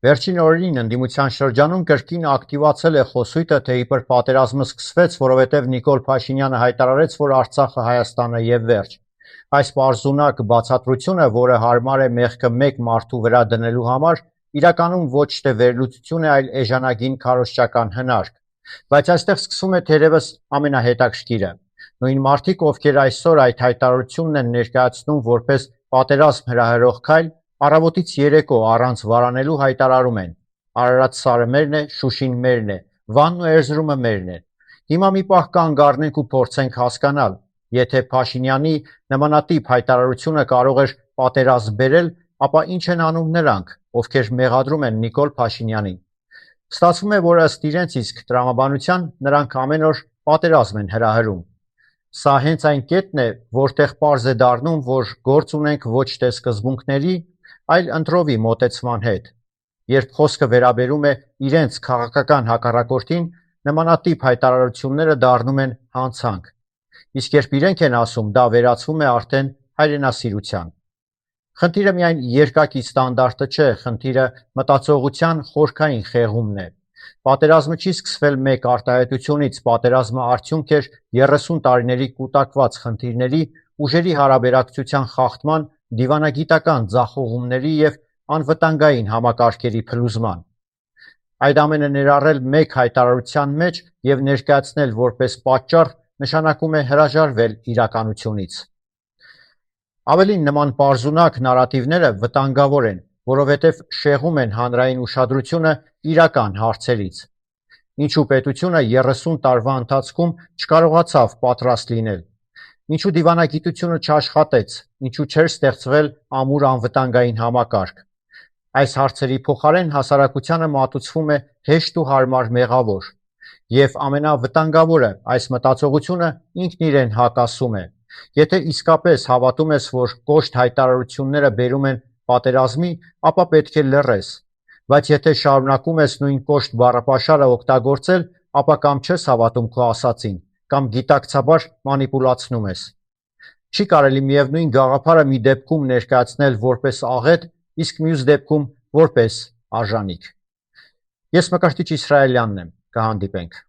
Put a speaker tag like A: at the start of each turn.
A: Վերջին օրերին ընդդիմության շրջանում կրկին ակտիվացել է խոսույթը, թե իբր պատերազմը սկսվեց, որովհետև Նիկոլ Փաշինյանը հայտարարեց, որ Արցախը Հայաստանը եւ վերջ։ Այս պարզունակ բացատրությունը, որը հարմար է մեղքը մեկ մարդու վրա դնելու համար, իրականում ոչ թե վերլուծություն է, այլ էժանագին քարոզչական հնարք։ Բայց այստեղ սկսվում է թերևս ամենահետաքրքիրը։ Նույն մարդիկ, ովքեր այսօր այդ հայտարարությունն են ներկայացնում որպես պատերազմ հրահրող քայլ, առավոտից երեկո առանց վարանելու հայտարարում են. Արարատ սարը մերն է, Շուշին մերն է, Վանն ու Էրզրումը մերն է։ Հիմա մի պահ կանգ առնենք ու փորձենք հասկանալ, եթե Փաշինյանի նմանատիպ հայտարարությունը կարող էր պատերազմ բերել, ապա ինչ են անում նրանք, ովքեր մեղադրում են Նիկոլ Փաշինյանին։ Ստացվում է, որ ըստ իրենց իսկ տրամաբանության նրանք ամեն օր պատերազմ են հրահրում։ Սա հենց այն կետն է, որտեղ պարզ է դառնում, որ գործ ունենք ոչ թե սկզբունքների, այլ ընտրովի մոտեցման հետ։ Երբ խոսքը վերաբերում է իրենց քաղաքական հակառակորդին, նմանատիպ հայտարարությունները դառնում են հանցանք։ Իսկ երբ իրենք են ասում, դա վերածվում է արդեն հայրենասիրության։ Խնդիրը միայն երկակի ստանդարտը չէ, խնդիրը մտածողության խորքային խեղումն է։ Պատերազմը չի սկսվել մեկ արտահայտությունից, պատերազմը արդյունք էր 30 տարիների կուտակված խնդիրների, ուժերի հարաբերակցության խախտման, դիվանագիտական ձախողումների և անվտանգային համակարգերի փլուզման։ Այդ ամենը ներառել մեկ հայտարարության մեջ և ներկայացնել որպես պատճառ նշանակում է հրաժարվել իրականությունից։ Ավելին, նման պարզունակ նարատիվները վտանգավոր են, որովհետև շեղում են հանրային ուշադրությունը իրական հարցերից։ Ինչու պետությունը 30 տարվա ընթացքում չկարողացավ պատրաստ լինել։ Ինչու դիվանագիտությունը չաշխատեց, ինչու չէր ստեղծվել ամուր անվտանգային համակարգ։ Այս հարցերի փոխարեն հասարակությանը մատուցվում է հեշտ ու հարմար մեղավոր։ Եվ ամենավտանգավորը, այս մտածողությունը ինքն իրեն հակասում է։ Եթե իսկապես հավատում ես, որ կոշտ հայտարարությունները բերում են պատերազմի, ապա պետք է լռես։ Բայց եթե շարունակում ես նույն կոշտ բառապաշարը օգտագործել, ապա կամ չես հավատում քո ասածին, կամ գիտակցաբար մանիպուլացնում ես։ Չի կարելի միևնույն գաղափարը մի դեպքում ներկայացնել որպես աղետ, իսկ մյուս դեպքում որպես արժանիք։ Ես Մկրտիչ Իսրայելյանն եմ, կհանդիպենք։